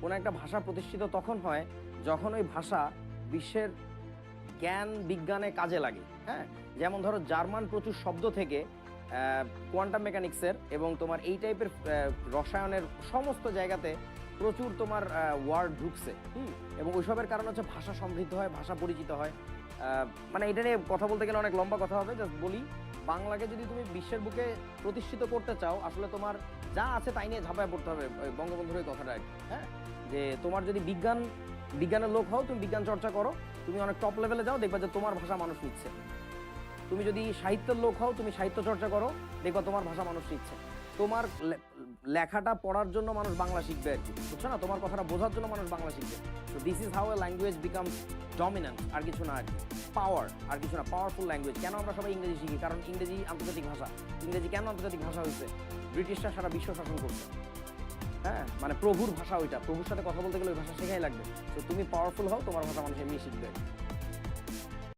কোনো একটা ভাষা প্রতিষ্ঠিত তখন হয় যখন ওই ভাষা বিশ্বের জ্ঞান বিজ্ঞানে কাজে লাগে। হ্যাঁ, যেমন ধরো জার্মান প্রচুর শব্দ থেকে কোয়ান্টাম মেকানিক্সের এবং তোমার এই টাইপের রসায়নের সমস্ত জায়গাতে প্রচুর তোমার ওয়ার্ড ঢুকছে। এবং ওইসবের কারণ হচ্ছে ভাষা সমৃদ্ধ হয়, ভাষা পরিচিত হয়। মানে এটা নিয়ে কথা বলতে গেলে অনেক লম্বা কথা হবে, জাস্ট বলি বাংলাকে যদি তুমি বিশ্বের বুকে প্রতিষ্ঠিত করতে চাও, আসলে তোমার যা আছে তাই নিয়ে ঝাঁপায় পড়তে হবে, বঙ্গবন্ধুর ওই কথাটা আর কি। হ্যাঁ, যে তোমার যদি বিজ্ঞানের লোক হও, তুমি বিজ্ঞান চর্চা করো, তুমি অনেক টপ লেভেলে যাও, দেখবা যে তোমার ভাষা মানুষ নিচ্ছে। তুমি যদি সাহিত্যের লোক হও, তুমি সাহিত্য চর্চা করো, দেখবা তোমার ভাষা মানুষ শিখছে। তোমার লেখাটা পড়ার জন্য মানুষ বাংলা শিখবে আর কি, বুঝছো না? তোমার কথাটা বোঝার জন্য মানুষ বাংলা শিখবে। তো this is how a language becomes dominant, আর কিছু না আর কি। পাওয়ার, আর কিছু না, পাওয়ারফুল ল্যাঙ্গুয়েজ। কেন আমরা সবাই ইংরেজি শিখি? কারণ ইংরেজি আন্তর্জাতিক ভাষা। ইংরেজি কেন আন্তর্জাতিক ভাষা হয়েছে? ব্রিটিশরা সারা বিশ্ব শাসন করছে। হ্যাঁ, মানে প্রভুর ভাষা ওইটা, প্রভুর সাথে কথা বলতে গেলে ওই ভাষা শেখাই লাগবে। তো তুমি পাওয়ারফুল হও, তোমার ভাষা মানুষ এমনি শিখবে।